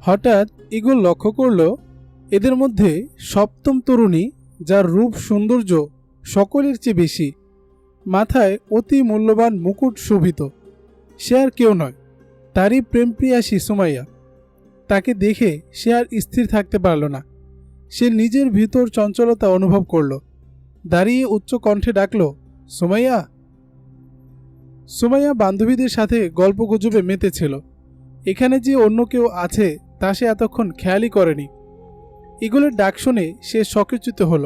হঠাৎ ঈগল লক্ষ্য করল এদের মধ্যে সপ্তম তরুণী, যার রূপ সৌন্দর্য সকলের চেয়ে বেশি, মাথায় অতি মূল্যবান মুকুট শোভিত, সে আর কেউ নয়, তারই প্রেমপ্রিয়াসী সুমাইয়া। তাকে দেখে সে আর স্থির থাকতে পারল না। সে নিজের ভিতর চঞ্চলতা অনুভব করল। দাঁড়িয়ে উচ্চ কণ্ঠে ডাকল, সুমাইয়া। সুমাইয়া বান্ধবীদের সাথে গল্পগুজবে মেতেছিল। এখানে যে অন্য কেউ আছে তা সে এতক্ষণ খেয়ালই করেনি। ঈগলের ডাক শুনে সে সচকিত হল।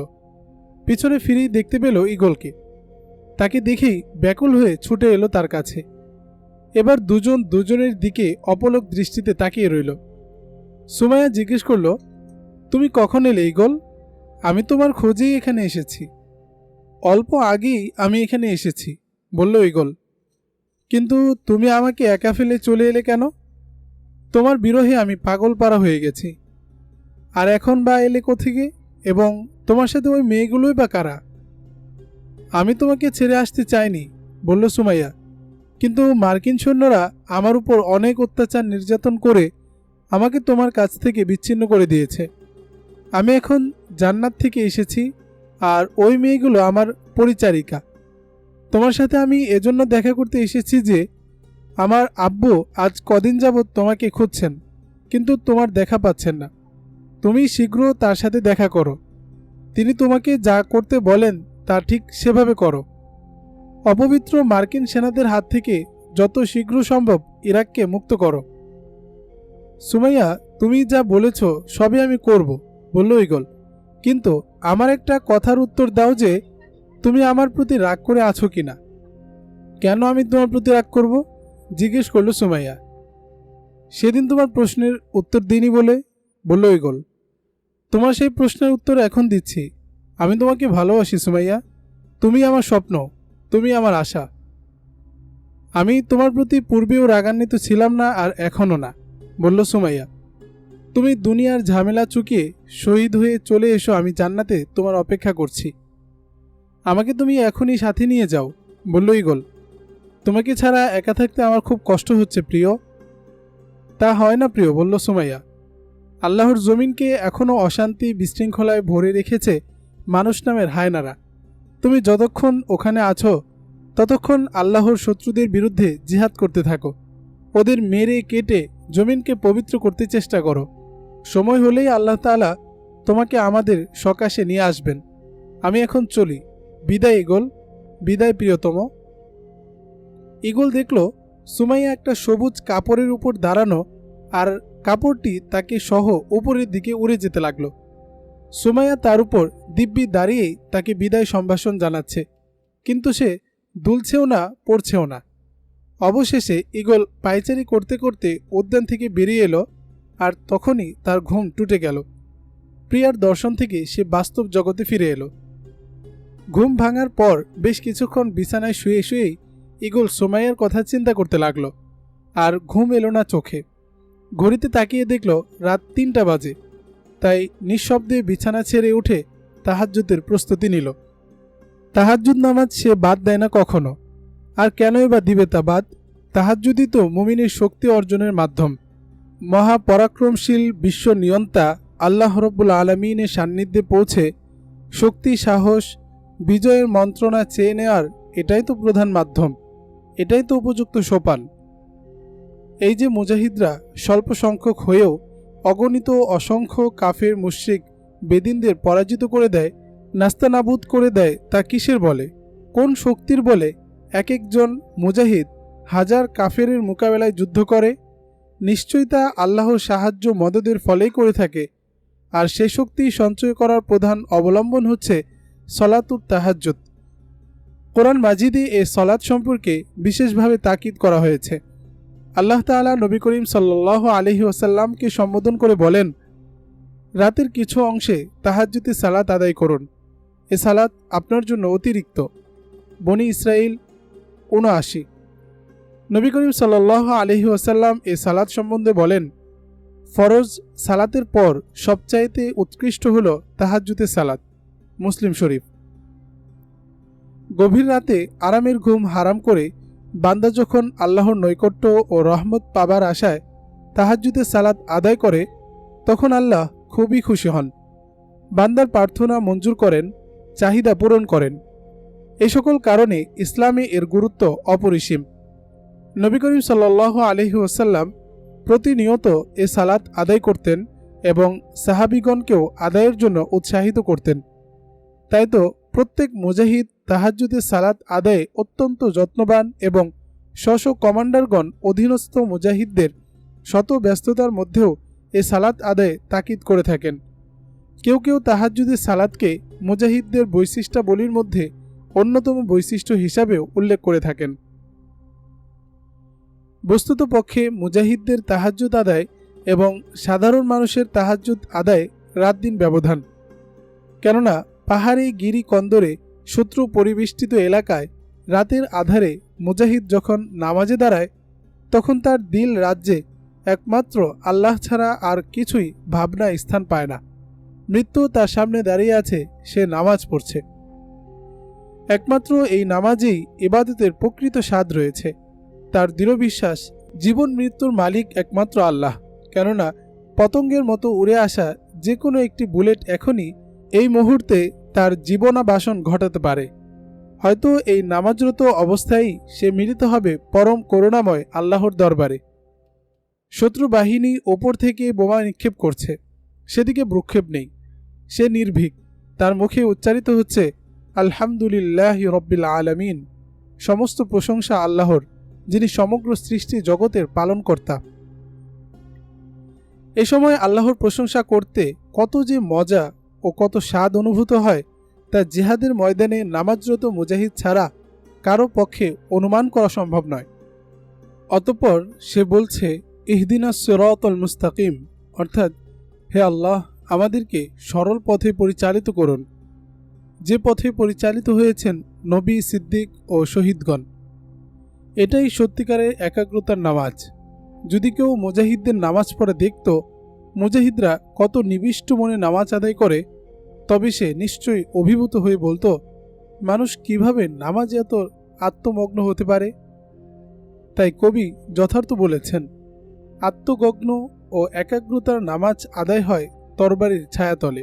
পিছনে ফিরেই দেখতে পেল ঈগলকে। তাকে দেখেই ব্যাকুল হয়ে ছুটে এলো তার কাছে। এবার দুজন দুজনের দিকে অপলক দৃষ্টিতে তাকিয়ে রইল। সুমাইয়া জিজ্ঞেস করল, তুমি কখন এলে ঈগল? আমি তোমার খোঁজেই এখানে এসেছি। অল্প আগেই আমি এখানে এসেছি, বলল ঈগল। কিন্তু তুমি আমাকে একা ফেলে চলে এলে কেন? তোমার বিরহে আমি পাগল পারা হয়ে গেছি। আর এখন বা এলে কোথেকে? এবং তোমার সাথে ওই মেয়েগুলোই বা কারা? আমি তোমাকে ছেড়ে আসতে চাইনি, বলল সুমাইয়া, কিন্তু মার্কিন সৈন্যরা আমার উপর অনেক অত্যাচার নির্যাতন করে আমাকে তোমার কাছ থেকে বিচ্ছিন্ন করে দিয়েছে। আমি এখন জান্নাত থেকে এসেছি, আর ওই মেয়েগুলো আমার পরিচারিকা। তোমার সাথে আমি এজন্য দেখা করতে এসেছি যে আমার আব্বু আজ কদিন যাবৎ তোমাকে খুঁজছেন, কিন্তু তোমার দেখা পাচ্ছেন না। তুমি শীঘ্র তার সাথে দেখা করো। তিনি তোমাকে যা করতে বলেন তা ঠিক সেভাবে করো। অপবিত্র মার্কিন সেনাদের হাত থেকে যত শীঘ্র সম্ভব ইরাককে মুক্ত করো। সুমাইয়া, তুমি যা বলেছ সবই আমি করব, বলল ঈগল, কিন্তু আমার একটা কথার উত্তর দাও যে তুমি আমার প্রতি রাগ করে আছো কিনা। কেন আমি তোমার প্রতি রাগ করব? জিজ্ঞেস করল সুমাইয়া। সেদিন তোমার প্রশ্নের উত্তর দিইনি বলে, বলল ঈগল। তোমার সেই প্রশ্নের উত্তর এখন দিচ্ছি। আমি তোমাকে ভালোবাসি সুমাইয়া। তুমি আমার স্বপ্ন, তুমি আমার আশা। আমি তোমার প্রতি পূর্বেও রাগান্বিত ছিলাম না, আর এখনও না, বলল সুমাইয়া। তুমি দুনিয়ার ঝামেলা চুকিয়ে শহীদ হয়ে চলে এসো, আমি জান্নাতে তোমার অপেক্ষা করছি। আমাকে তুমি এখনই সাথে নিয়ে যাও, বলল ঈগল। তোমাকে ছাড়া একা থাকতে আমার খুব কষ্ট হচ্ছে প্রিয়। তা হয় না প্রিয়, বলল সুমাইয়া। আল্লাহর জমিনকে এখনও অশান্তি বিশৃঙ্খলায় ভরে রেখেছে মানুষ নামের হায়নারা। তুমি যতক্ষণ ওখানে আছো ততক্ষণ আল্লাহর শত্রুদের বিরুদ্ধে জিহাদ করতে থাকো। ওদের মেরে কেটে জমিনকে পবিত্র করতে চেষ্টা করো। সময় হলেই আল্লাহ তাআলা তোমাকে আমাদের সকাশে নিয়ে আসবেন। আমি এখন চলি। বিদায় ঈগল, বিদায় প্রিয়তম। ঈগল দেখল সুমাইয়া একটা সবুজ কাপড়ের উপর দাঁড়ানো, আর কাপড়টি তাকে সহ উপরের দিকে উড়ে যেতে লাগলো। সুমাইয়া তার উপর দিব্যি দাঁড়িয়েই তাকে বিদায় সম্ভাষণ জানাচ্ছে, কিন্তু সে দুলছেও না, পড়ছেও না। অবশেষে ঈগল পায়চারি করতে করতে উদ্যান থেকে বেরিয়ে এলো, আর তখনই তার ঘুম টুটে গেল। প্রিয়ার দর্শন থেকে সে বাস্তব জগতে ফিরে এলো। ঘুম ভাঙার পর বেশ কিছুক্ষণ বিছানায় শুয়ে শুয়েই ঈগল সুমাইয়ার কথা চিন্তা করতে লাগলো, আর ঘুম এলো না চোখে। ঘড়িতে তাকিয়ে দেখল রাত ৩টা বাজে। তাই নিঃশব্দে বিছানা ছেড়ে উঠে তাহাজ্জুদের প্রস্তুতি নিল। তাহাজ্জুদ নামাজ সে বাদ দেয় না কখনো, আর কেনই বা দিবে তা বাদ? তাহাজ্জুদই তো মুমিনের শক্তি অর্জনের মাধ্যম। মহাপরাক্রমশীল বিশ্ব নিয়ন্তা আল্লাহ রব্বুল আলমিনের সান্নিধ্যে পৌঁছে শক্তি, সাহস, বিজয়ের মন্ত্রণা চেয়ে নেওয়ার এটাই তো প্রধান মাধ্যম, এটাই তো উপযুক্ত সোপান। এই যে মুজাহিদরা স্বল্প সংখ্যক হয়েও অগণিত অসংখ্য কাফের মুশরিক বেদিনদের পরাজিত করে দেয়, নাস্তানাবুদ করে দেয়, তা কিসের বলে, কোন শক্তির বলে এক একজন মুজাহিদ হাজার কাফেরের মোকাবেলায় যুদ্ধ করে? নিশ্চয়ই তা আল্লাহর সাহায্য মদদের ফলেই করে থাকে। আর সে শক্তি সঞ্চয় করার প্রধান অবলম্বন হচ্ছে সলাতুত তাহাজ্জুদ। কোরআন মাজিদে এ সলাত সম্পর্কে বিশেষভাবে তাকিদ করা হয়েছে। আল্লাহ তাআলা নবী করিম সাল্লাল্লাহু আলাইহি ওয়াসাল্লামকে সম্বোধন করে বলেন, রাতের কিছু অংশে তাহাজ্জুদের সালাত আদায় করুন, এ সালাত আপনার জন্য অতিরিক্ত। বনি ইসরাইল ৭৯। নবী করিম সাল্লাল্লাহু আলাইহি ওয়াসাল্লাম এ সালাত সম্বন্ধে বলেন, ফরজ সালাতের পর সবচাইতে উৎকৃষ্ট হল তাহাজ্জুদের সালাত। মুসলিম শরীফ। গভীর রাতে আরামের ঘুম হারাম করে বান্দা যখন আল্লাহর নৈকট্য ও রহমত পাবার আশায় তাহাজ্জুদের সালাত আদায় করে তখন আল্লাহ খুবই খুশি হন, বান্দার প্রার্থনা মঞ্জুর করেন, চাহিদা পূরণ করেন। এই সকল কারণে ইসলামে এর গুরুত্ব অপরিসীম। নবী করিম সাল্লাল্লাহু আলাইহি ওয়াসাল্লাম প্রতিনিয়ত এ সালাত আদায় করতেন এবং সাহাবীগণকেও আদায়ের জন্য উৎসাহিত করতেন। তাই তো প্রত্যেক মুজাহিদ তাহাজ্জুদের সালাত আদায়ে অত্যন্ত যত্নবান এবং স্ব কমান্ডারগণ অধীনস্থ মুজাহিদদের শত ব্যস্ততার মধ্যেও এ সালাত আদায়ে তাকিদ করে থাকেন। কেউ কেউ তাহাজ্জুদের সালাতকে মুজাহিদদের বৈশিষ্ট্যাবলীর মধ্যে অন্যতম বৈশিষ্ট্য হিসাবেও উল্লেখ করে থাকেন। বস্তুতপক্ষে মুজাহিদদের তাহাজ্জুদ আদায় এবং সাধারণ মানুষের তাহাজ্জুদ আদায় রাত দিন ব্যবধান। কেননা পাহাড়ি গিরি কন্দরে শত্রু পরিবেষ্টিত এলাকায় রাতের আধারে মুজাহিদ যখন নামাজে দাঁড়ায় তখন তার দিল রাজ্যে একমাত্র আল্লাহ ছাড়া আর কিছুই ভাবনা স্থান পায় না। মৃত্যু তার সামনে দাঁড়িয়ে আছে, সে নামাজ পড়ছে। একমাত্র এই নামাজেই ইবাদতের প্রকৃত স্বাদ রয়েছে। তার দৃঢ় বিশ্বাস জীবন মৃত্যুর মালিক একমাত্র আল্লাহ। কেননা পতঙ্গের মতো উড়ে আসা যে কোনো একটি বুলেট এখনই এই মুহূর্তে তার জীবনাবাসন ঘটাতে পারে। হয়তো এই নামাজরত অবস্থায় সে মিলিত হবে পরম করুণাময় আল্লাহর দরবারে। শত্রু বাহিনী ওপর থেকে বোমা নিক্ষেপ করছে, সেদিকে ভ্রুক্ষেপ নেই, সে নির্ভীক। তার মুখে উচ্চারিত হচ্ছে আলহামদুলিল্লাহি রব্বিল আলামিন, সমস্ত প্রশংসা আল্লাহর, যিনি সমগ্র সৃষ্টি জগতের পালনকর্তা। এ সময় আল্লাহর প্রশংসা করতে কত যে মজা ও কত স্বাদ অনুভূত হয় তা জিহাদের ময়দানে নামাজরত মুজাহিদ ছাড়া কারো পক্ষে অনুমান করা সম্ভব নয়। অতঃপর সে বলছে ইহদিনাস সিরাতাল মুস্তাকিম, অর্থাৎ হে আল্লাহ, আমাদেরকে সরল পথে পরিচালিত করুন, যে পথে পরিচালিত হয়েছেন নবী, সিদ্দিক ও শহীদগণ। এটাই সত্যিকারের একাগ্রতার নামাজ। যদি কেউ মুজাহিদদের নামাজ পড়ে দেখত মুজাহিদরা কত নিবিষ্ট মনে নামাজ আদায় করে, তবে সে নিশ্চয়ই অভিভূত হয়ে বলতো, মানুষ কিভাবে নামাজে এত আত্মমগ্ন হতে পারে। তাই কবি যথার্থ বলেছেন, আত্মগগ্ন ও একাগ্রতার নামাজ আদায় হয় তরবারির ছায়াতলে।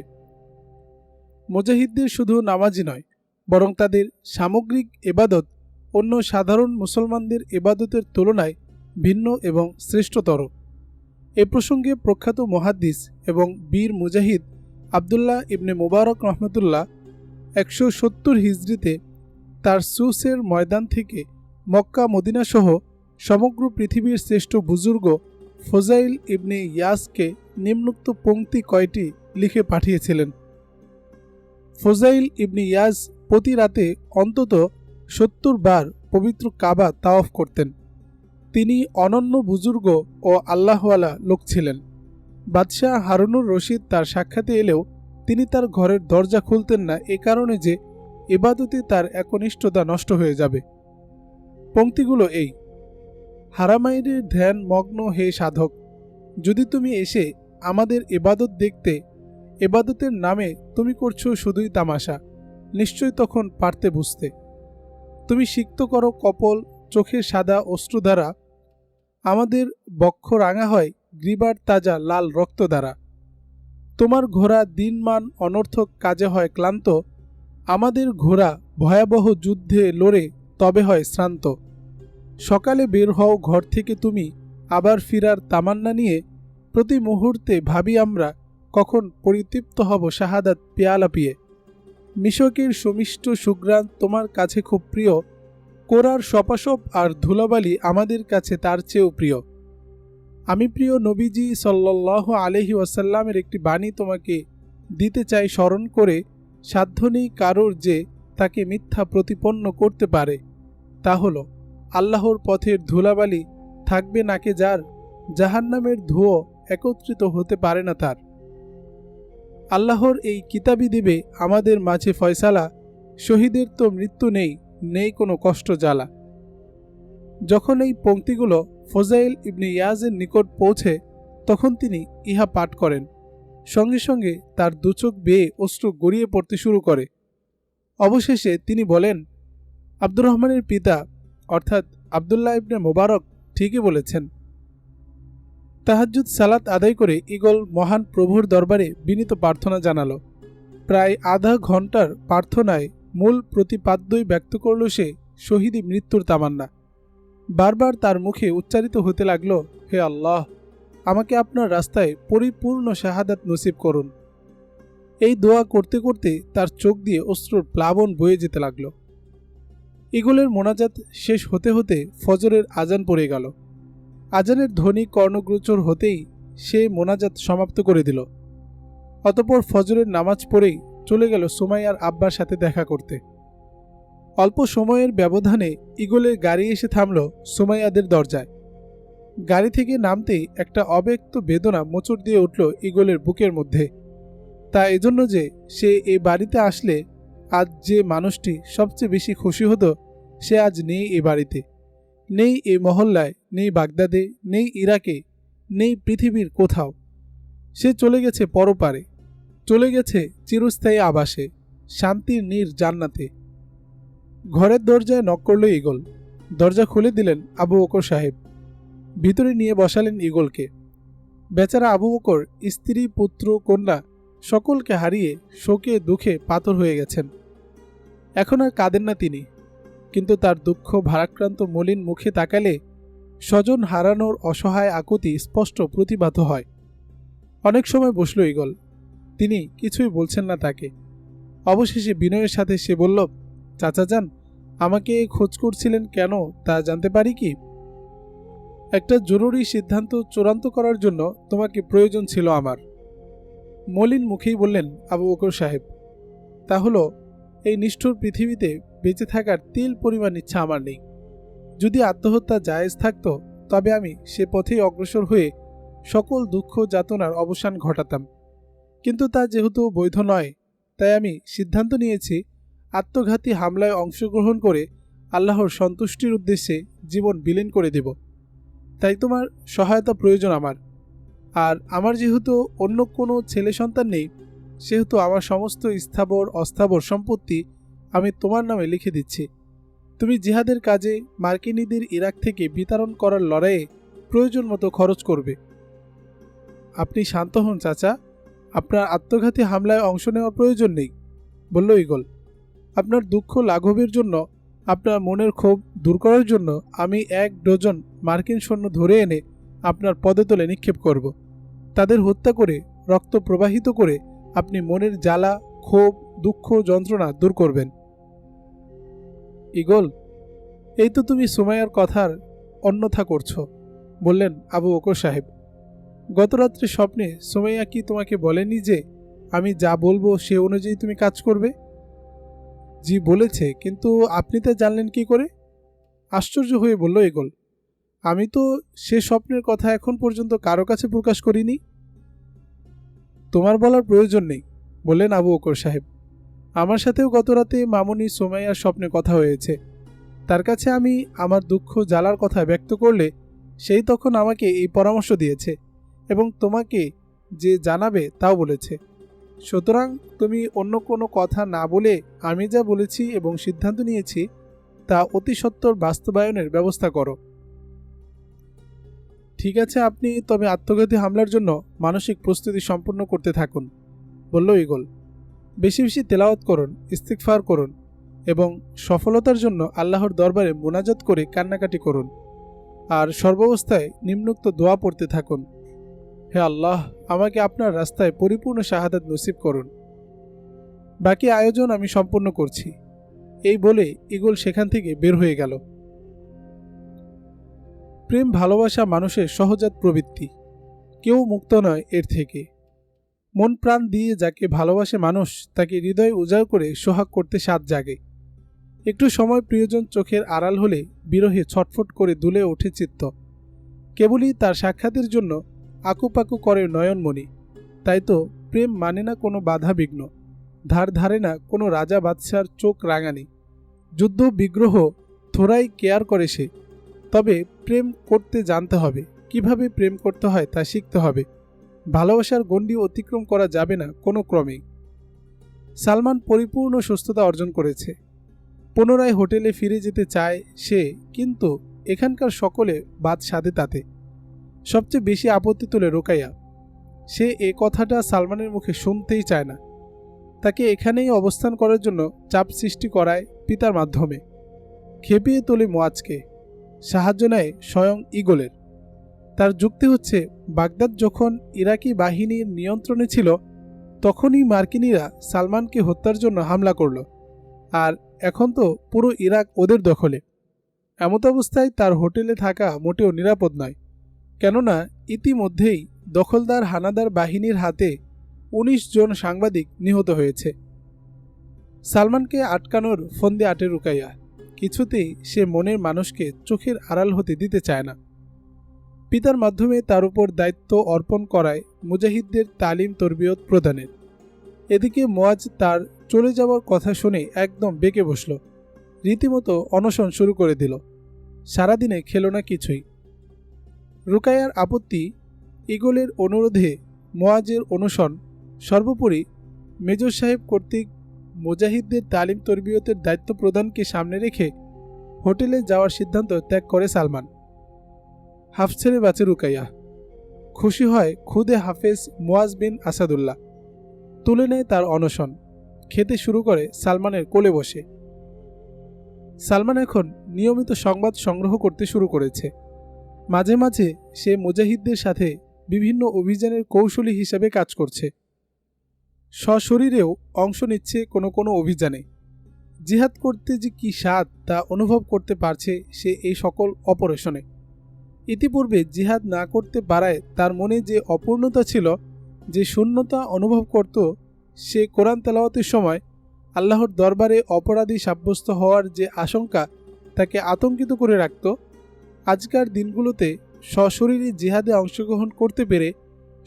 মুজাহিদদের শুধু নামাজই নয়, বরং তাদের সামগ্রিক এবাদত অন্য সাধারণ মুসলমানদের এবাদতের তুলনায় ভিন্ন এবং শ্রেষ্ঠতর। এ প্রসঙ্গে প্রখ্যাত মুহাদ্দিস এবং বীর মুজাহিদ আবদুল্লাহ ইবনে মুবারক রহমতুল্লাহ 170 হিজরিতে তার সুসের ময়দান থেকে মক্কা মদিনা সহ সমগ্র পৃথিবীর শ্রেষ্ঠ বুজুর্গ ফোজাইল ইবনে ইয়াসকে নিম্নোক্ত পংক্তি কয়টি লিখে পাঠিয়েছিলেন। ফোজাইল ইবনে ইয়াস প্রতি রাতে অন্তত 70 বার পবিত্র কাবা তাওয়াফ করতেন। তিনি অনন্য বুজুর্গ ও আল্লাহওয়ালা লোক ছিলেন। বাদশাহ হারুনুর রশিদ তার সাক্ষাতে এলেও তিনি তার ঘরের দরজা খুলতেন না, এ কারণে যে ইবাদতে তার একনিষ্ঠতা নষ্ট হয়ে যাবে। পংক্তিগুলো এই: হারামাইনের ধ্যান মগ্ন হে সাধক, যদি তুমি এসে আমাদের ইবাদত দেখতে, ইবাদতের নামে তুমি করছো শুধুই তামাশা, নিশ্চয় তখন পারতে বুঝতে। তুমি সিক্ত করো কপল, চোখের সাদা অশ্রু দ্বারা, আমাদের বক্ষ রাঙা হয় গ্রীবার তাজা লাল রক্ত দ্বারা। তোমার ঘোড়া দিনমান অনর্থক কাজে হয় ক্লান্ত, আমাদের ঘোড়া ভয়াবহ যুদ্ধে লড়ে তবে হয় শ্রান্ত। সকালে বের হও ঘর থেকে তুমি, আবার ফিরার তামান্না নিয়ে, প্রতি মুহূর্তে ভাবি আমরা কখন পরিতৃপ্ত হব শাহাদাত পেয়ালা পিয়ে। মিশকের সুমিষ্ট সুগ্রাণ তোমার কাছে খুব প্রিয়, কোরার সপাসপ আর ধুলাবালি আমাদের কাছে তার চেয়েও প্রিয়। আমি প্রিয় নবীজি সাল্লাল্লাহু আলাইহি ওয়াসাল্লামের একটি বাণী তোমাকে দিতে চাই স্মরণ করে, সাধ্য নেই কারোর যে তাকে মিথ্যা প্রতিপন্ন করতে পারে। তা হল, আল্লাহর পথের ধুলাবালি থাকবে নাকে যার, জাহান্নামের ধুয়ো একত্রিত হতে পারে না তার। আল্লাহর এই কিতাবই দেবে আমাদের মাঝে ফয়সালা, শহীদের তো মৃত্যু নেই, নেই কোনো কষ্ট জ্বালা। যখন এই পংক্তিগুলো ফোজাইল ইবনে ইয়াজের নিকট পৌঁছে তখন তিনি ইহা পাঠ করেন। সঙ্গে সঙ্গে তার দুচোখ বেয়ে অশ্রু গড়িয়ে পড়তে শুরু করে। অবশেষে তিনি বলেন, আব্দুর রহমানের পিতা অর্থাৎ আবদুল্লাহ ইবনে মুবারক ঠিকই বলেছেন। তাহাজ্জুদ সালাত আদায় করে ঈগল মহান প্রভুর দরবারে বিনীত প্রার্থনা জানালো। প্রায় আধা ঘন্টার প্রার্থনায় মূল প্রতিপাদ্যই ব্যক্ত করল সে শহীদি মৃত্যুর তামান্না। বারবার তার মুখে উচ্চারিত হতে লাগল, হে আল্লাহ, আমাকে আপনার রাস্তায় পরিপূর্ণ শাহাদাত নসিব করুন। এই দোয়া করতে করতে তার চোখ দিয়ে অশ্রুর প্লাবন বয়ে যেতে লাগল। ঈগলের মোনাজাত শেষ হতে হতে ফজরের আজান পড়ে গেল। আজানের ধ্বনি কর্ণগোচর হতেই সে মোনাজাত সমাপ্ত করে দিল। অতঃপর ফজরের নামাজ পড়েই চলে গেল সুমাইয়ার আব্বার সাথে দেখা করতে। অল্প সময়ের ব্যবধানে ঈগলের গাড়ি এসে থামল সুমাইয়াদের দরজায়। গাড়ি থেকে নামতেই একটা অব্যক্ত বেদনা মোচড় দিয়ে উঠল ঈগলের বুকের মধ্যে। তা এজন্য যে সে এই বাড়িতে আসলে আজ যে মানুষটি সবচেয়ে বেশি খুশি হতো সে আজ নেই এ বাড়িতে, নেই এই মহল্লায়, নেই বাগদাদে, নেই ইরাকে, নেই পৃথিবীর কোথাও। সে চলে গেছে পরপারে, চলে গেছে চিরস্থায়ী আবাসে, শান্তির নীর জান্নাতে। ঘরের দরজায় নক করল ঈগল। দরজা খুলে দিলেন আবু বকর সাহেব। ভিতরে নিয়ে বসালেন ঈগলকে। বেচারা আবু বকর স্ত্রী, পুত্র, কন্যা সকলকে হারিয়ে শোকে দুঃখে পাথর হয়ে গেছেন। এখন আর কাঁদেন না তিনি, কিন্তু তার দুঃখ ভারাক্রান্ত মলিন মুখে তাকালে স্বজন হারানোর অসহায় আকুতি স্পষ্ট প্রতিভাত হয়। অনেক সময় বসল ঈগল। তিনি কিছুই বলছেন না তাকে। অবশেষে বিনয়ের সাথে সে বলল, চাচা যান, আমাকে খোঁজ করছিলেন কেন তা জানতে পারি কি? একটা জরুরি সিদ্ধান্ত চূড়ান্ত করার জন্য তোমাকে প্রয়োজন ছিল আমার। মলিন মুখেই বললেন আবু বকর সাহেব, তা হলো এই নিষ্ঠুর পৃথিবীতে বেঁচে থাকার তিল পরিমাণ ইচ্ছা আমার নেই। যদি আত্মহত্যা জায়েজ থাকত তবে আমি সে পথেই অগ্রসর হয়ে সকল দুঃখ যাতনার অবসান ঘটাতাম, কিন্তু তা যেহেতু বৈধ নয়, তাই আমি সিদ্ধান্ত নিয়েছি আত্মঘাতী হামলায় অংশগ্রহণ করে আল্লাহর সন্তুষ্টির উদ্দেশ্যে জীবন বিলীন করে দেব। তাই তোমার সহায়তা প্রয়োজন আমার। আর আমার যেহেতু অন্য কোনো ছেলে সন্তান নেই, সেহেতু আমার সমস্ত স্থাবর অস্থাবর সম্পত্তি আমি তোমার নামে লিখে দিচ্ছি। তুমি জিহাদের কাজে মার্কিনীদের ইরাক থেকে বিতরণ করার লড়াইয়ে প্রয়োজন মতো খরচ করবে। আপনি শান্ত হন চাচা, আপনার আত্মঘাতী হামলায় অংশ নেওয়ার প্রয়োজন নেই, বলল ঈগল। আপনার দুঃখ লাঘবের জন্য, আপনার মনের ক্ষোভ দূর করার জন্য আমি 1 ডজন মার্কিন সৈন্য ধরে এনে আপনার পদতলে নিক্ষেপ করব। তাদের হত্যা করে, রক্ত প্রবাহিত করে আপনি মনের জ্বালা, ক্ষোভ, দুঃখ, যন্ত্রণা দূর করবেন। ঈগল, এই তো তুমি সুমাইয়ার কথার অন্যথা করছো, বললেন আবু বকর সাহেব। গতরাত্রে স্বপ্নে সুমাইয়া কি তোমাকে বলেনি যে আমি যা বলবো সে অনুযায়ী তুমি কাজ করবে? জি বলেছে, কিন্তু আপনি তা জানলেন কি করে? আশ্চর্য হয়ে বলল ঈগল। আমি তো সে স্বপ্নের কথা এখন পর্যন্ত কারো কাছে প্রকাশ করিনি। তোমার বলার প্রয়োজন নেই, বললেন আবু বকর সাহেব। আমার সাথেও গতরাতে মামুনি সুমাইয়ার স্বপ্নে কথা হয়েছে। তার কাছে আমি আমার দুঃখ জ্বালার কথা ব্যক্ত করলে সেই তখন আমাকে এই পরামর্শ দিয়েছে এবং তোমাকে যে জানাবে তাও বলেছে। সুতরাং তুমি অন্য কোনো কথা না বলে আমি যা বলেছি এবং সিদ্ধান্ত নিয়েছি তা অতি সত্বর বাস্তবায়নের ব্যবস্থা করো। ঠিক আছে, আপনি তবে আত্মঘাতী হামলার জন্য মানসিক প্রস্তুতি সম্পন্ন করতে থাকুন, বলল ঈগল। বেশি বেশি তেলাওয়াত করুন, ইস্তিগফার করুন এবং সফলতার জন্য আল্লাহর দরবারে মোনাজাত করে কান্নাকাটি করুন। আর সর্বাবস্থায় নিম্নোক্ত দোয়া পড়তে থাকুন, হে আল্লাহ, আমাকে আপনার রাস্তায় পরিপূর্ণ শাহাদাত নসিব করুন। বাকি আয়োজন আমি সম্পন্ন করছি। এই বলে ঈগল সেখান থেকে বের হয়ে গেল। প্রেম ভালোবাসা মানুষের সহজাত প্রবৃত্তি, কেউ মুক্ত নয় এর থেকে। মন প্রাণ দিয়ে যাকে ভালোবাসে মানুষ, তাকে হৃদয় উজাড় করে সোহাগ করতে স্বাদ জাগে। একটু সময় প্রিয়জন চোখের আড়াল হলে বিরহে ছটফট করে দুলে ওঠে চিত্ত। কেবলই তার সাক্ষাতের জন্য আকুপাকু করে নয়নমণি। তাই তো প্রেম মানে না কোনো বাধা বিঘ্ন, ধার ধারে না কোনো রাজা বাদশার চোখ রাঙানি, যুদ্ধ বিগ্রহ থোড়াই কেয়ার করে সে। তবে প্রেম করতে জানতে হবে, কিভাবে প্রেম করতে হয় তা শিখতে হবে। ভালোবাসার গণ্ডি অতিক্রম করা যাবে না কোনো ক্রমেই। সালমান পরিপূর্ণ সুস্থতা অর্জন করেছে। পুনরায় হোটেলে ফিরে যেতে চায় সে, কিন্তু এখানকার সকলে বাদ সাধে তাতে। সবচেয়ে বেশি আপত্তি তোলে রুকাইয়া। সে এ কথাটা সালমানের মুখে শুনতেই চায় না। তাকে এখানেই অবস্থান করার জন্য চাপ সৃষ্টি করায় পিতার মাধ্যমে। খেপিয়ে তোলে মুয়াজকে, সাহায্য নেয় স্বয়ং ঈগলের। তার যুক্তি হচ্ছে, বাগদাদ যখন ইরাকি বাহিনীর নিয়ন্ত্রণে ছিল তখনই মার্কিনীরা সালমানকে হত্যার জন্য হামলা করল, আর এখন তো পুরো ইরাক ওদের দখলে। এমত অবস্থায় তার হোটেলে থাকা মোটেও নিরাপদ নয়, কেননা ইতিমধ্যেই দখলদার হানাদার বাহিনীর হাতে ১৯ জন সাংবাদিক নিহত হয়েছে। সালমানকে আটকানোর ফন্দে আটে রুকাইয়া। কিছুতেই সে মনের মানুষকে চোখের আড়াল হতে দিতে চায় না। পিতার মাধ্যমে তার উপর দায়িত্ব অর্পণ করায় মুজাহিদদের তালিম তরবিয়ত প্রদানের। এদিকে মুয়াজ তার চলে যাওয়ার কথা শুনে একদম বেঁকে বসল, রীতিমতো অনশন শুরু করে দিল। সারাদিনে খেল না কিছুই। রুকাইয়ার আপত্তি, ঈগলের অনুরোধে মুয়াজের অনশন, সর্বোপরি মেজর সাহেব কর্তৃক মুজাহিদদের তালিম তরবিয়তের দায়িত্ব প্রদানকে সামনে রেখে হোটেলে যাওয়ার সিদ্ধান্ত ত্যাগ করে সালমান। হাফ ছেড়ে বাঁচে রুকাইয়া। খুশি হয় খুদে হাফেজ মুয়াজ বিন আসাদুল্লাহ। তুলে নেয় তার অনশন, খেতে শুরু করে সালমানের কোলে বসে। সালমান এখন নিয়মিত সংবাদ সংগ্রহ করতে শুরু করেছে। মাঝে মাঝে সে মুজাহিদদের সাথে বিভিন্ন অভিযানের কৌশলী হিসেবে কাজ করছে। সশরীরেও অংশ নিচ্ছে কোনো কোনো অভিযানে। জিহাদ করতে যে কি স্বাদ তা অনুভব করতে পারছে সে এই সকল অপারেশনে। ইতিপূর্বে জিহাদ না করতে পারায় তার মনে যে অপূর্ণতা ছিল, যে শূন্যতা অনুভব করত, সে কোরআন তেলাওয়াতের সময় আল্লাহর দরবারে অপরাধী সাব্যস্ত হওয়ার যে আশঙ্কা তাকে আতঙ্কিত করে রাখত, আজকার দিনগুলোতে সশরীরে জিহাদে অংশগ্রহণ করতে পেরে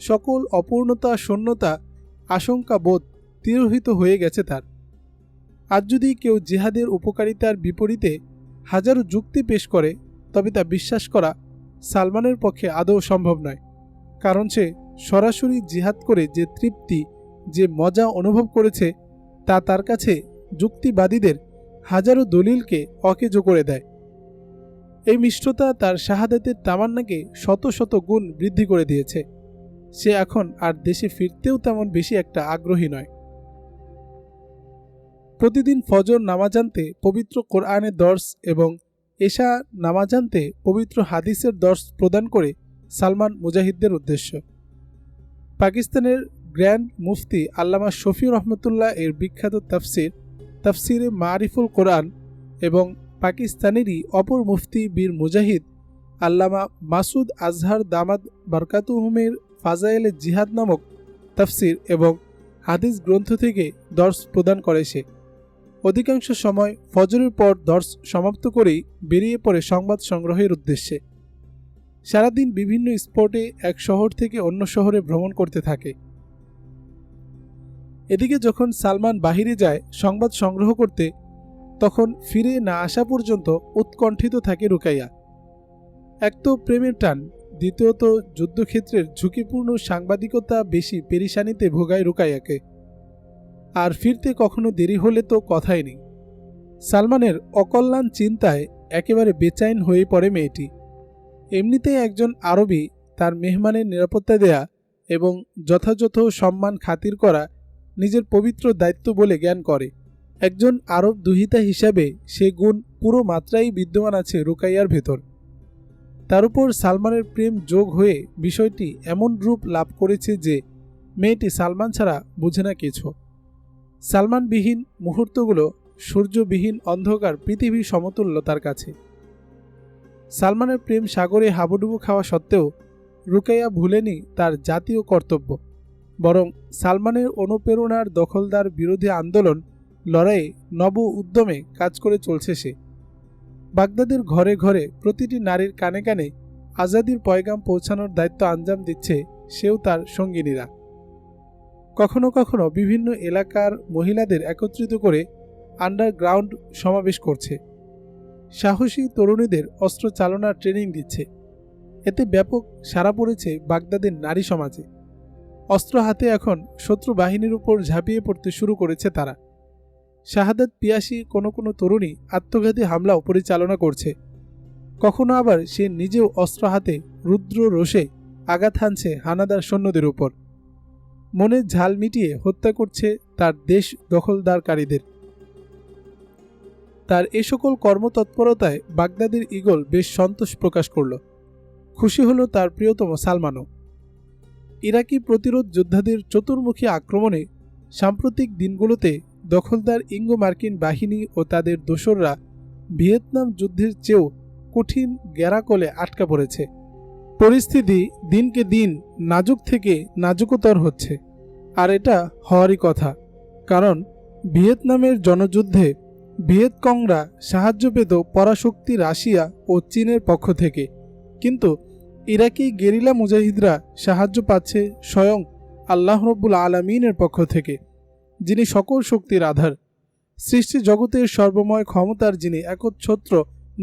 সকল অপূর্ণতা, শূন্যতা, আশঙ্কা বোধ তিরোহিত হয়ে গেছে তার। আজ যদি কেউ জিহাদের উপকারিতার বিপরীতে হাজারো যুক্তি পেশ করে, তবে তা বিশ্বাস করা সালমানের পক্ষে আদৌ সম্ভব নয়। কারণ সে সরাসরি জিহাদ করে যে তৃপ্তি, যে মজা অনুভব করেছে, তা তার কাছে যুক্তিবাদীদের হাজারো দলিলকে অকেজো করে দেয়। এই মিষ্টতা তার শাহাদাতের তামান্নাকে শত শত গুণ বৃদ্ধি করে দিয়েছে। সে এখন আর দেশে ফিরতেও তেমন বেশি একটা আগ্রহী নয়। প্রতিদিন ফজর নামাজ আনতে পবিত্র কোরআনের দর্স এবং এশা নামাজ আনতে পবিত্র হাদিসের দর্স প্রদান করে সালমান মুজাহিদদের উদ্দেশ্য। পাকিস্তানের গ্র্যান্ড মুফতি আল্লামা শফি রহমতুল্লাহ এর বিখ্যাত তাফসিরে মারিফুল কোরআন এবং পাকিস্তানেরই অপর মুফতি বীর মুজাহিদ আল্লামা মাসুদ আজহার দামাদ বারকাতুহুমের ফাজায়েলে জিহাদ নামক তাফসির এবং হাদিস গ্রন্থ থেকে দর্স প্রদান করে সে। অধিকাংশ সময় ফজরের পর দর্স সমাপ্ত করেই বেরিয়ে পড়ে সংবাদ সংগ্রহের উদ্দেশ্যে। সারাদিন বিভিন্ন স্পটে এক শহর থেকে অন্য শহরে ভ্রমণ করতে থাকে। এদিকে যখন সালমান বাহিরে যায় সংবাদ সংগ্রহ করতে, তখন ফিরে না আসা পর্যন্ত উৎকণ্ঠিত থাকে রুকাইয়া। এক তো প্রেমের টান, দ্বিতীয়ত যুদ্ধক্ষেত্রের ঝুঁকিপূর্ণ সাংবাদিকতা বেশি পেরেশানিতে ভোগায় রুকাইয়াকে। আর ফিরতে কখনো দেরি হলে তো কথাই নেই। সালমানের অকল্যাণ চিন্তায় একেবারে বেচাইন হয়ে পড়ে মেয়েটি। এমনিতেই একজন আরবি তার মেহমানের নিরাপত্তা দেয়া এবং যথাযথ সম্মান খাতির করা নিজের পবিত্র দায়িত্ব বলে জ্ঞান করে। একজন আরব দুহিতা হিসাবে সে গুণ পুরো মাত্রাই বিদ্যমান আছে রুকাইয়ার ভেতর। তার উপর সালমানের প্রেম যোগ হয়ে বিষয়টি এমন রূপ লাভ করেছে যে মেয়েটি সালমান ছাড়া বুঝে না কিছু। সালমানবিহীন মুহূর্তগুলো সূর্যবিহীন অন্ধকার পৃথিবীর সমতুল্য তার কাছে। সালমানের প্রেম সাগরে হাবুডুবু খাওয়া সত্ত্বেও রুকাইয়া ভুলেনি তার জাতীয় কর্তব্য, বরং সালমানের অনুপ্রেরণার দখলদার বিরোধী আন্দোলন লড়াইয়ে নব উদ্যমে কাজ করে চলছে সে। বাগদাদের ঘরে ঘরে প্রতিটি নারীর কানে কানে আজাদির পয়গাম পৌঁছানোর দায়িত্ব আঞ্জাম দিচ্ছে সেও তার সঙ্গিনীরা। কখনো কখনো বিভিন্ন এলাকার মহিলাদের একত্রিত করে আন্ডারগ্রাউন্ড সমাবেশ করছে, সাহসী তরুণীদের অস্ত্র চালনার ট্রেনিং দিচ্ছে। এতে ব্যাপক সাড়া পড়েছে বাগদাদের নারী সমাজে। অস্ত্র হাতে এখন শত্রু বাহিনীর উপর ঝাঁপিয়ে পড়তে শুরু করেছে তারা। শাহাদাত পিয়াসী কোনো কোনো তরুণী আত্মঘাতী হামলাও পরিচালনা করছে। কখনো আবার সে নিজেও অস্ত্র হাতে রুদ্র রোষে আঘাত হানছে হানাদার সৈন্যদের উপর, মনের ঝাল মিটিয়ে হত্যা করছে তার দেশ দখলদারকারীদের। তার এ সকল কর্মতৎপরতায় বাগদাদের ঈগল বেশ সন্তোষ প্রকাশ করল। খুশি হল তার প্রিয়তম সালমানও। ইরাকি প্রতিরোধ যোদ্ধাদের চতুর্মুখী আক্রমণে সাম্প্রতিক দিনগুলোতে দখলদার ইঙ্গো মার্কিন বাহিনী ও তাদের দোসররা ভিয়েতনাম যুদ্ধের চেয়েও কঠিন গ্যারাকলে আটকা পড়েছে। পরিস্থিতি দিনকে দিন নাজুক থেকে নাজুকতর হচ্ছে, আর এটা হওয়ারই কথা, কারণ ভিয়েতনামের জনযুদ্ধে ভিয়েতকংরা সাহায্য পেত পরাশক্তি রাশিয়া ও চীনের পক্ষ থেকে, কিন্তু ইরাকি গেরিলা মুজাহিদরা সাহায্য পাচ্ছে স্বয়ং আল্লাহ রব্বুল আলামিনের পক্ষ থেকে, যিনি সকল শক্তির আধার, সৃষ্টি জগতের সর্বময় ক্ষমতার যিনি একচ্ছত্র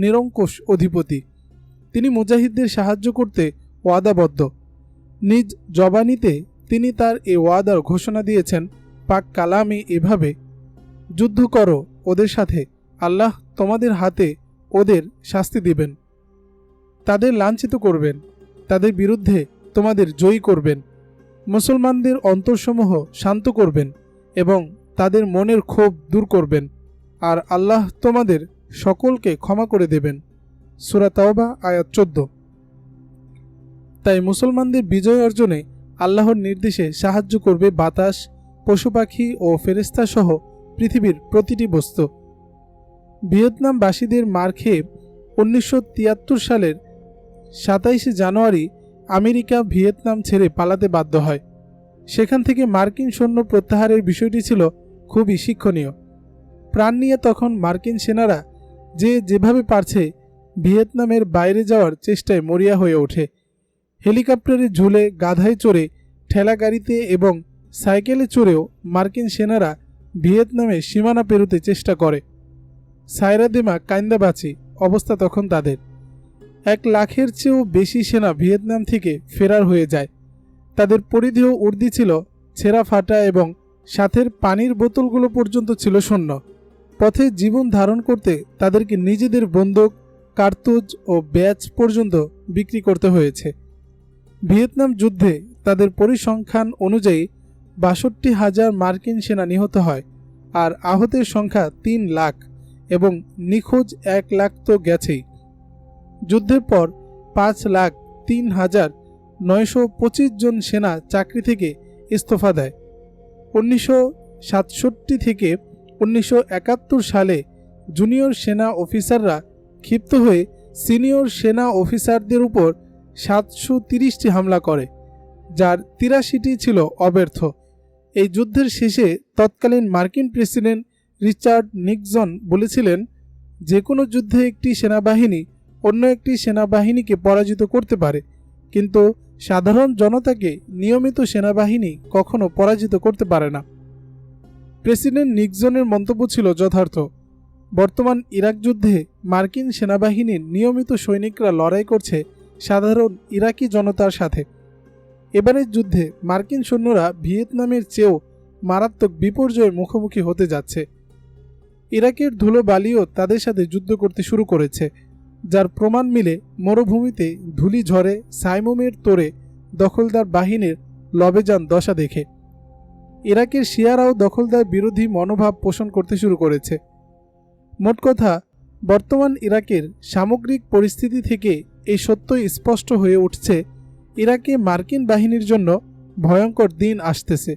নিরঙ্কুশ অধিপতি। তিনি মুজাহিদদের সাহায্য করতে ওয়াদাবদ্ধ। নিজ জবানিতে তিনি তার এ ওয়াদার ঘোষণা দিয়েছেন পাক কালামে এভাবে, যুদ্ধ করো ওদের সাথে, আল্লাহ তোমাদের হাতে ওদের শাস্তি দিবেন, তাদের লাঞ্ছিত করবেন, তাদের বিরুদ্ধে তোমাদের জয়ী করবেন, মুসলমানদের অন্তরসমূহ শান্ত করবেন এবং তাদের মনের ক্ষোভ দূর করবেন, আর আল্লাহ তোমাদের সকলকে ক্ষমা করে দেবেন। সূরা তাওবা আয়াত 14। তাই মুসলমানদের বিজয় অর্জনে আল্লাহর নির্দেশে সাহায্য করবে বাতাস, পশু পাখি ও ফেরেশতা সহ পৃথিবীর প্রতিটি বস্তু। ভিয়েতনামবাসীদের মার খেয়ে 1973 সালের 27 জানুয়ারি আমেরিকা ভিয়েতনাম ছেড়ে পালাতে বাধ্য হয়। সেখান থেকে মার্কিন সৈন্য প্রত্যাহারের বিষয়টি ছিল খুবই শিক্ষণীয়। প্রাণ নিয়ে তখন মার্কিন সেনারা যেভাবে পারছে ভিয়েতনামের বাইরে যাওয়ার চেষ্টায় মরিয়া হয়ে ওঠে। হেলিকপ্টারে ঝুলে, গাধায় চড়ে, ঠেলাগাড়িতে এবং সাইকেলে চড়েও মার্কিন সেনারা ভিয়েতনামের সীমানা পেরোতে চেষ্টা করে। সায়রা দেমা কাইন্দা বাঁচি অবস্থা তখন তাদের। 1 লাখের চেয়েও বেশি সেনা ভিয়েতনাম থেকে ফেরার হয়ে যায়। তাদের পরিধেয় উর্দি ছিল ছেঁড়া ফাটা এবং সাথের পানির বোতলগুলো পর্যন্ত ছিল শূন্য। পথে জীবন ধারণ করতে তাদেরকে নিজেদের বন্দুক, কার্তুজ ও ব্যাজ পর্যন্ত বিক্রি করতে হয়েছে। ভিয়েতনাম যুদ্ধে তাদের পরিসংখ্যান অনুযায়ী ৬২,০০০ মার্কিন সেনা নিহত হয়, আর আহতের সংখ্যা ৩ লাখ এবং নিখোঁজ 1 লাখ তো গেছেই। যুদ্ধের পর ৫,০৩,৯২৫ জন সেনা চাকরি থেকে ইস্তফা দেয়। 1967 থেকে 1971 সালে জুনিয়র সেনা অফিসাররা ক্ষিপ্ত হয়ে সিনিয়র সেনা অফিসারদের উপর ৭৩০টি হামলা করে, যার ৮৩টি ছিল অব্যর্থ। এই যুদ্ধের শেষে তৎকালীন মার্কিন প্রেসিডেন্ট রিচার্ড নিক্সন বলেছিলেন, যে কোনো যুদ্ধে একটি সেনাবাহিনী অন্য একটি সেনাবাহিনীকে পরাজিত করতে পারে, কিন্তু সাধারণ জনতাকে নিয়মিত সেনাবাহিনী কখনো পরাজিত করতে পারে না। প্রেসিডেন্ট নিক্সনের মন্তব্য ছিল যথার্থ। বর্তমান ইরাক যুদ্ধে মার্কিন সেনাবাহিনীর নিয়মিত সৈনিকরা লড়াই করছে সাধারণ ইরাকি জনতার সাথে। এবারের যুদ্ধে মার্কিন সৈন্যরা ভিয়েতনামের চেয়েও মারাত্মক বিপর্যয়ের মুখোমুখি হতে যাচ্ছে। ইরাকের ধুলোবালিও তাদের সাথে যুদ্ধ করতে শুরু করেছে, যার প্রমাণ মিলে মরুভূমিতে ধূলি ঝড়ে সাইমুমের তোরে দখলদার বাহিনীর লবেজান দশা দেখে। ইরাকের শিয়ারাও দখলদার বিরোধী মনোভাব পোষণ করতে শুরু করেছে। মোট কথা, বর্তমান ইরাকের সামগ্রিক পরিস্থিতি থেকে এই সত্যই স্পষ্ট হয়ে উঠছে, ইরাকে মার্কিন বাহিনীর জন্য ভয়ঙ্কর দিন আসতেছে।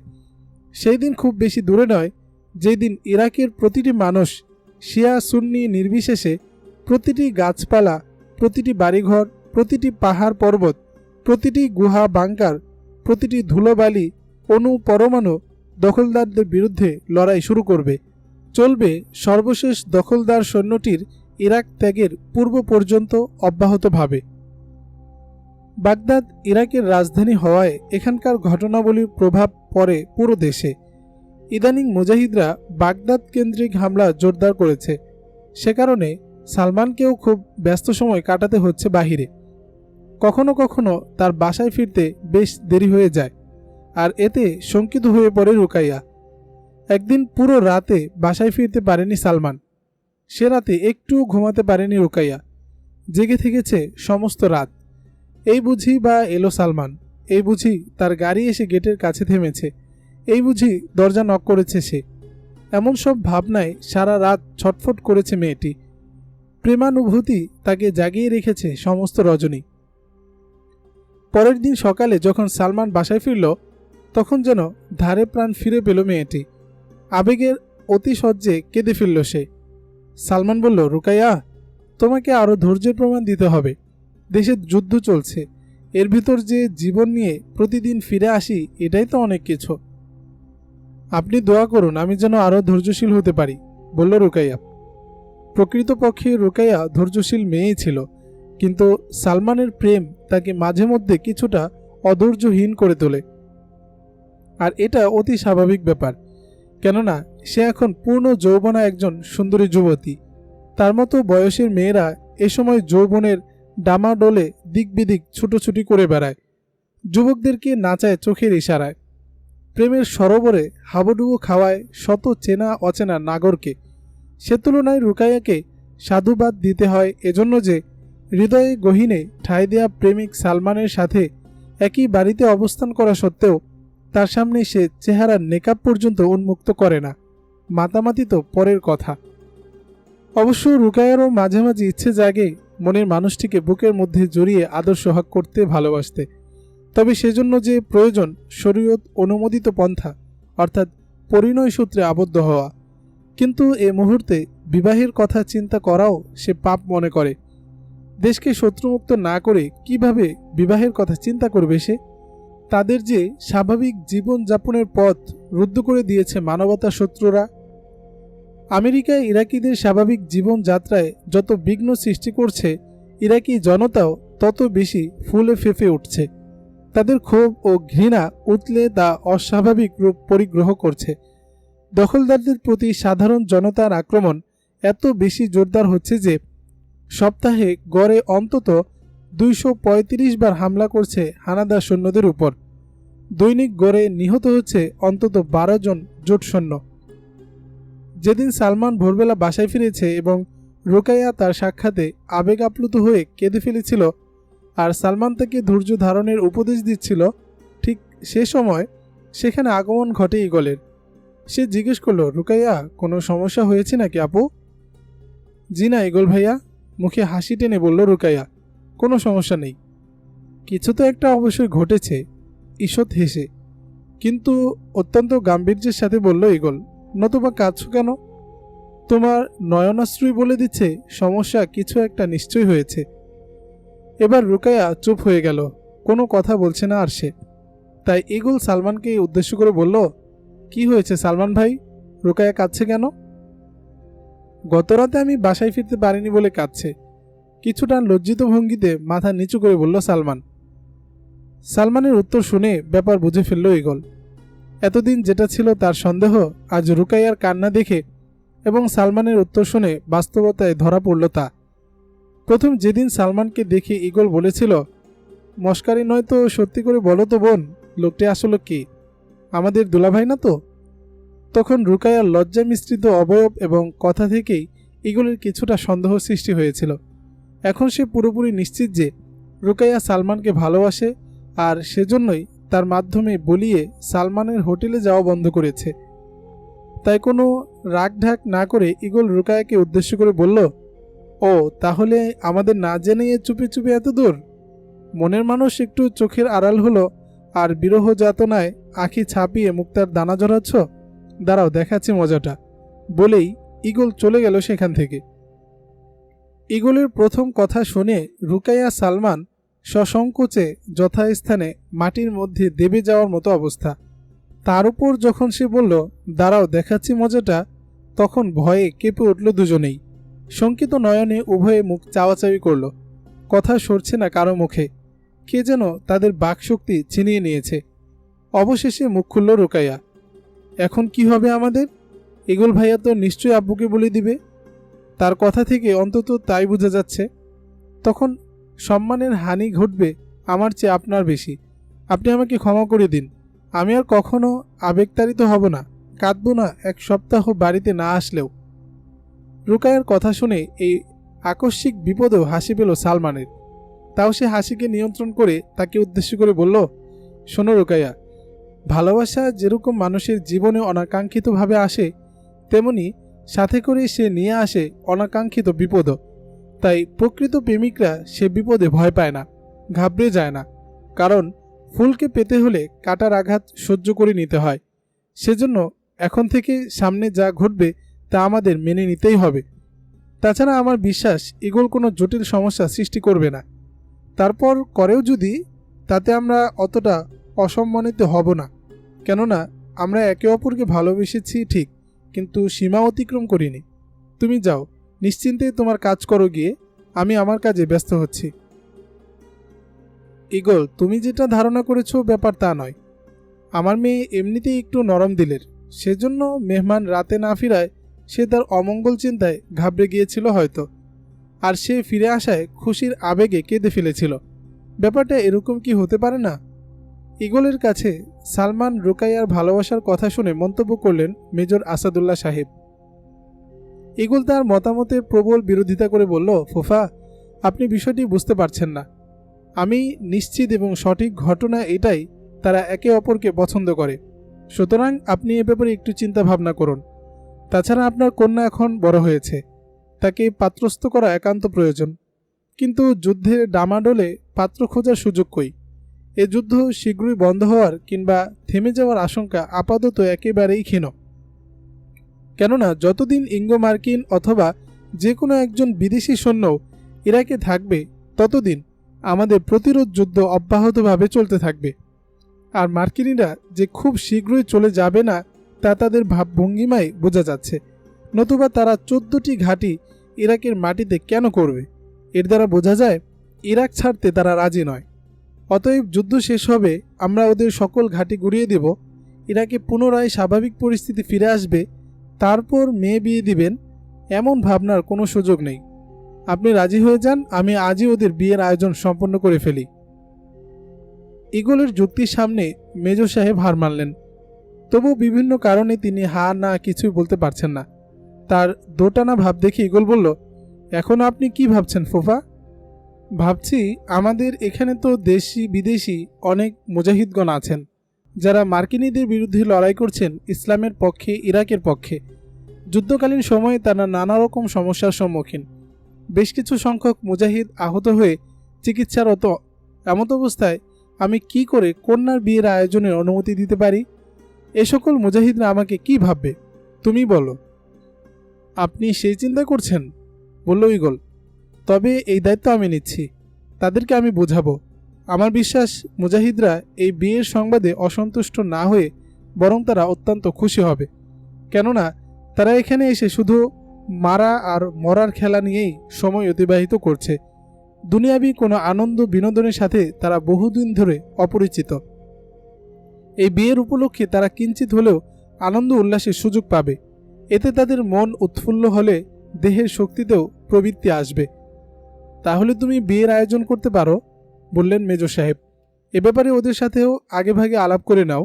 সেই দিন খুব বেশি দূরে নয়, যেই দিন ইরাকের প্রতিটি মানুষ, শিয়া সুন্নি নির্বিশেষে, প্রতিটি গাছপালা, প্রতিটি বাড়িঘর, প্রতিটি পাহাড় পর্বত, প্রতিটি গুহা বাংকার, প্রতিটি ধুলোবালি অণু পরমাণু দখলদারদের বিরুদ্ধে লড়াই শুরু করবে। চলবে সর্বশেষ দখলদার সৈন্যটির ইরাক ত্যাগের পূর্ব পর্যন্ত অব্যাহতভাবে। বাগদাদ ইরাকের রাজধানী হওয়ায় এখানকার ঘটনাবলীর প্রভাব পড়ে পুরো দেশে। ইদানিং মুজাহিদরা বাগদাদ কেন্দ্রিক হামলা জোরদার করেছে। সে কারণে সালমানকেও খুব ব্যস্ত সময় কাটাতে হচ্ছে বাহিরে। কখনো কখনো তার বাসায় ফিরতে বেশ দেরি হয়ে যায়, আর এতে শঙ্কিত হয়ে পড়ে রুকাইয়া। একদিন পুরো রাতে বাসায় ফিরতে পারেনি সালমান। সে রাতে একটুও ঘুমাতে পারেনি রুকাইয়া। জেগে থেকেছে সমস্ত রাত। এই বুঝি বা এলো সালমান, এই বুঝি তার গাড়ি এসে গেটের কাছে থেমেছে, এই বুঝি দরজা নক করেছে সে। এমন সব ভাবনায় সারা রাত ছটফট করেছে মেয়েটি। প্রেমানুভূতি তাকে জাগিয়ে রেখেছে সমস্ত রজনী। পরের দিন সকালে যখন সালমান বাসায় ফিরল, তখন যেন ধারে প্রাণ ফিরে পেল মেয়েটি। আবেগের অতিশয্যে কেঁদে ফেলল সে। সালমান বলল, রুকাইয়া, তোমাকে আরও ধৈর্যের প্রমাণ দিতে হবে। দেশে যুদ্ধ চলছে, এর ভিতর যে জীবন নিয়ে প্রতিদিন ফিরে আসি, এটাই তো অনেক কিছু। আপনি দোয়া করুন আমি যেন আরও ধৈর্যশীল হতে পারি, বলল রুকাইয়া। প্রকৃতপক্ষে রুকাইয়া ধৈর্যশীল মেয়েই ছিল, কিন্তু সালমানের প্রেম তাকে মাঝে মধ্যে কিছুটা অধৈর্যহীন করে তোলে। আর এটা অতি স্বাভাবিক ব্যাপার, কেননা সে এখন পূর্ণ যৌবনা একজন সুন্দরী যুবতী। তার মতো বয়সের মেয়েরা এ সময় যৌবনের ডামাডোলে দিক বিদিক ছুটোছুটি করে বেড়ায়, যুবকদেরকে নাচায় চোখের ইশারায়, প্রেমের সরোবরে হাবুডুবু খাওয়ায় শত চেনা অচেনা নাগরকে। সে তুলনায় রুকাইয়াকে সাধুবাদ দিতে হয় এজন্য যে হৃদয়ে গহীনে ঠাঁই দেয়া প্রেমিক সালমানের সাথে একই বাড়িতে অবস্থান করা সত্ত্বেও তার সামনে সে চেহারার নেকাব পর্যন্ত উন্মুক্ত করে না। মাতামাতি তো পরের কথা। অবশ্য রুকাইয়ারও মাঝে মাঝে ইচ্ছে জাগে মনের মানুষটিকে বুকের মধ্যে জড়িয়ে আদর সোহাগ করতে, ভালোবাসতে। তবে সেজন্য যে প্রয়োজন শরীয়ত অনুমোদিত পন্থা, অর্থাৎ পরিণয় সূত্রে আবদ্ধ হওয়া। কিন্তু এ মুহূর্তে বিবাহের কথা চিন্তা করাও সে পাপ মনে করে। দেশকে শত্রুমুক্ত না করে কিভাবে বিবাহের কথা চিন্তা করবে সে? তাদের যে স্বাভাবিক জীবন যাপনের পথ রুদ্ধ করে দিয়েছে মানবতা শত্রুরা। আমেরিকায় ইরাকিদের স্বাভাবিক জীবনযাত্রায় যত বিঘ্ন সৃষ্টি করছে, ইরাকি জনতাও তত বেশি ফুলে ফেঁপে উঠছে। তাদের ক্ষোভ ও ঘৃণা উতলে তা অস্বাভাবিক রূপ পরিগ্রহ করছে। দখলদারদের প্রতি সাধারণ জনতার আক্রমণ এত বেশি জোরদার হচ্ছে যে সপ্তাহে গড়ে অন্তত 235 বার হামলা করছে হানাদার সৈন্যদের উপর। দৈনিক গড়ে নিহত হচ্ছে অন্তত 12 জন জোট সৈন্য। যেদিন সালমান ভোরবেলা বাসায় ফিরেছে এবং রুকাইয়া তার সাক্ষাতে আবেগ আপ্লুত হয়ে কেঁদে ফেলেছিল আর সালমান তাকে ধৈর্য ধারণের উপদেশ দিচ্ছিল, ঠিক সে সময় সেখানে আগমন ঘটে ইগলের। সে জিজ্ঞেস করল, রুকাইয়া, কোনো সমস্যা হয়েছে নাকি আপু? জি না ইগল ভাইয়া, মুখে হাসি টেনে বলল রুকাইয়া, কোনো সমস্যা নেই। কিছু তো একটা অবশ্যই ঘটেছে, ঈষৎ হেসে কিন্তু অত্যন্ত গাম্ভীর্যের সাথে বলল ইগল। নতুবা কাঁদছ কেন? তোমার নয়নাশ্রুই বলে দিচ্ছে সমস্যা কিছু একটা নিশ্চয় হয়েছে। এবার রুকাইয়া চুপ হয়ে গেল, কোনো কথা বলছে না আর সে। তাই ইগল সালমানকে উদ্দেশ্য করে বলল, কি হয়েছে সালমান ভাই, রুকাইয়া কাঁদছে কেন? গতরাতে আমি বাসায় ফিরতে পারিনি বলে কাঁদছে, কিছুটা লজ্জিত ভঙ্গিতে মাথা নিচু করে বলল সালমান। সালমানের উত্তর শুনে ব্যাপার বুঝে ফেলল ইগল। এতদিন যেটা ছিল তার সন্দেহ, আজ রুকাইয়ার কান্না দেখে এবং সালমানের উত্তর শুনে বাস্তবতায় ধরা পড়ল তা। প্রথম যেদিন সালমানকে দেখে ইগল বলেছিল, মস্কারি নয় তো, সত্যি করে বলো তো বোন, লোকটি আসলে কি, আমাদের দুলাভাই না তো? তখন রুকাইয়ার লজ্জা মিশ্রিত অবয়ব এবং কথা থেকেই ইগলের কিছুটা সন্দেহ সৃষ্টি হয়েছিল। এখন সে পুরোপুরি নিশ্চিত যে রুকাইয়া সালমানকে ভালোবাসে, আর সেজন্যই তার মাধ্যমে বলিয়ে সালমানের হোটেলে যাওয়া বন্ধ করেছে। তাই কোনো রাগঢাক না করে ইগল রুকাইয়াকে উদ্দেশ্য করে বলল, ও তাহলে আমাদের না জেনে চুপি চুপি এত দূর? মনের মানুষ একটু চোখের আড়াল হলো আর বিরহ যাতনায় আঁখি ছাপিয়ে মুক্তার দানা জড়াচ্ছ? দাঁড়াও দেখাচ্ছি মজাটা, বলেই ইগল চলে গেল সেখান থেকে। ইগলের প্রথম কথা শুনে রুকাইয়া সালমান সসংকোচে যথাস্থানে মাটির মধ্যে দেবে যাওয়ার মতো অবস্থা। তার উপর যখন সে বলল, দাঁড়াও দেখাচ্ছি মজাটা, তখন ভয়ে কেঁপে উঠল দুজনেই। শঙ্কিত নয়নে উভয়ে মুখ চাওয়াচাওয়ি করল। কথা সরছে না কারো মুখে, কে যেন তাদের বাকশক্তি ছিনিয়ে নিয়েছে। অবশেষে মুখ খুলল রুকাইয়া। এখন কি হবে আমাদের? ইগল ভাইয়া তো নিশ্চয়ই আব্বুকে বলে দিবে, তার কথা থেকে অন্তত তাই বোঝা যাচ্ছে। তখন সম্মানের হানি ঘটবে আমার চেয়ে আপনার বেশি। আপনি আমাকে ক্ষমা করে দিন, আমি আর কখনো আবেগতাড়িত হব না, কাঁদব না 1 সপ্তাহ বাড়িতে না আসলেও। রুকাইয়ার কথা শুনে এই আকস্মিক বিপদেও হাসি পেল সালমানের। তাও সে হাসিকে নিয়ন্ত্রণ করে তাকে উদ্দেশ্য করে বলল, শোনো রুকাইয়া, ভালোবাসা যেরকম মানুষের জীবনে অনাকাঙ্ক্ষিতভাবে আসে, তেমনি সাথে করে সে নিয়ে আসে অনাকাঙ্ক্ষিত বিপদও। তাই প্রকৃত প্রেমিকরা সে বিপদে ভয় পায় না, ঘাবড়ে যায় না। কারণ ফুলকে পেতে হলে কাটার আঘাত সহ্য করে নিতে হয়। সেজন্য এখন থেকে সামনে যা ঘটবে তা আমাদের মেনে নিতেই হবে। তাছাড়া আমার বিশ্বাস ইগল কোনো জটিল সমস্যা সৃষ্টি করবে না। তারপর করেও যদি, তাতে আমরা অতটা অসম্মানিত হব না। কেননা আমরা একে অপরকে ভালোবেসেছি ঠিক, কিন্তু সীমা অতিক্রম করিনি। তুমি যাও, নিশ্চিন্তে তোমার কাজ করো গিয়ে, আমি আমার কাজে ব্যস্ত হচ্ছি। ইগল, তুমি যেটা ধারণা করেছো ব্যাপার তা নয়। আমার মেয়ে এমনিতেই একটু নরম দিলের, সেজন্য মেহমান রাতে না ফিরায় সে তার অমঙ্গল চিন্তায় ঘাবড়ে গিয়েছিল হয়তো। আর সে ফিরে আসায় খুশির আবেগে কেঁদে ফেলেছিল। ব্যাপারটা এরকম কি হতে পারে না? ইগলের কাছে সালমান রুকাইয়ার ভালোবাসার কথা শুনে মন্তব্য করলেন মেজর আসাদুল্লাহ সাহেব। ইগল তার মতামতের প্রবল বিরোধিতা করে বলল, ফুফা, আপনি বিষয়টি বুঝতে পারছেন না। আমি নিশ্চিত এবং সঠিক ঘটনা এটাই, তারা একে অপরকে পছন্দ করে। সুতরাং আপনি এ ব্যাপারে একটু চিন্তা ভাবনা করুন। তাছাড়া আপনার কন্যা এখন বড় হয়েছে, তাকে পাত্রস্থ করা একান্ত প্রয়োজন। কিন্তু যুদ্ধের ডামাডোলে পাত্র খোঁজার সুযোগ কই? এ যুদ্ধ শীঘ্রই বন্ধ হওয়ার কিংবা থেমে যাওয়ার আশঙ্কা আপাতত একেবারেই ক্ষীণ। কেননা যতদিন ইঙ্গো মার্কিন অথবা যে কোনো একজন বিদেশি সৈন্য ইরাকে থাকবে, ততদিন আমাদের প্রতিরোধ যুদ্ধ অব্যাহতভাবে চলতে থাকবে। আর মার্কিনিরা যে খুব শীঘ্রই চলে যাবে না, তা তাদের ভাবভঙ্গিমায় বোঝা যাচ্ছে। নতুবা তারা 14টি ঘাঁটি ইরাকের মাটিতে কেন করবে? এর দ্বারা বোঝা যায় ইরাক ছাড়তে তারা রাজি নয়। অতএব যুদ্ধ শেষ হবে, আমরা ওদের সকল ঘাঁটি গুড়িয়ে দেব, ইরাকে পুনরায় স্বাভাবিক পরিস্থিতি ফিরে আসবে, তারপর মেয়ে বিয়ে দিবেন, এমন ভাবনার কোনো সুযোগ নেই। আপনি রাজি হয়ে যান, আমি আজই ওদের বিয়ের আয়োজন সম্পন্ন করে ফেলি। ইগলের যুক্তির সামনে মেজর সাহেব হার মানলেন। তবু বিভিন্ন কারণে তিনি হা না কিছুই বলতে পারছেন না। তার দোটানা ভাব দেখে ইগল বলল, এখন আপনি কি ভাবছেন ফুফা? ভাবছি আমাদের এখানে তো দেশি বিদেশি অনেক মুজাহিদগণ আছেন, যারা মার্কিনীদের বিরুদ্ধে লড়াই করছেন ইসলামের পক্ষে, ইরাকের পক্ষে। যুদ্ধকালীন সময়ে তারা নানা রকম সমস্যার সম্মুখীন। বেশ কিছু সংখ্যক মুজাহিদ আহত হয়ে চিকিৎসারত। এমত অবস্থায় আমি কি করে কন্যার বিয়ের আয়োজনের অনুমতি দিতে পারি? এ সকল মুজাহিদরা আমাকে কি ভাববে, তুমি বলো। আপনি সেই চিন্তা করছেন, বলল ইগল। তবে এই দায়িত্ব আমি নিচ্ছি, তাদেরকে আমি বোঝাবো। আমার বিশ্বাস মুজাহিদরা এই বিয়ের সংবাদে অসন্তুষ্ট না হয়ে বরং তারা অত্যন্ত খুশি হবে। কেননা তারা এখানে এসে শুধু মারা আর মরার খেলা নিয়েই সময় অতিবাহিত করছে। দুনিয়াবি কোনো আনন্দ বিনোদনের সাথে তারা বহুদিন ধরে অপরিচিত। এই বিয়ের উপলক্ষে তারা কিঞ্চিত হলেও আনন্দ উল্লাসের সুযোগ পাবে। এতে তাদের মন উৎফুল্ল হলে দেহের শক্তিতেও প্রবৃত্তি আসবে। তাহলে তুমি বিয়ের আয়োজন করতে পারো, বললেন মেজর সাহেব। এ ব্যাপারে ওদের সাথেও আগেভাগে আলাপ করে নাও,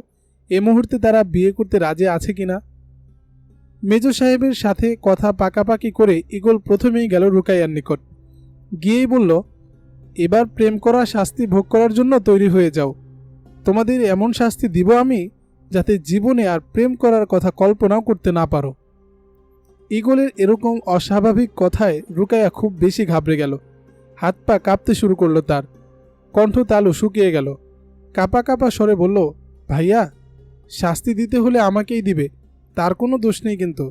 এ মুহূর্তে তারা বিয়ে করতে রাজি আছে কিনা। মেজর সাহেবের সাথে কথা পাকাপাকি করে ইগল প্রথমেই গেল রুকাইয়ার নিকট। গিয়েই বলল, এবার প্রেম করা শাস্তি ভোগ করার জন্য তৈরি হয়ে যাও। তোমাদের এমন শাস্তি দিব আমি, যাতে জীবনে আর প্রেম করার কথা কল্পনাও করতে না পারো। ইগলের এরকম অস্বাভাবিক কথায় রুকাইয়া খুব বেশি ঘাবড়ে গেল। হাত পা কাঁপতে শুরু করলো তার, কণ্ঠ তালু শুকিয়ে গেল। কাঁপা কাঁপা স্বরে বলল, ভাইয়া, শাস্তি দিতে হলে আমাকেই দিবে, তার কোনো দোষ নেই কিন্তু।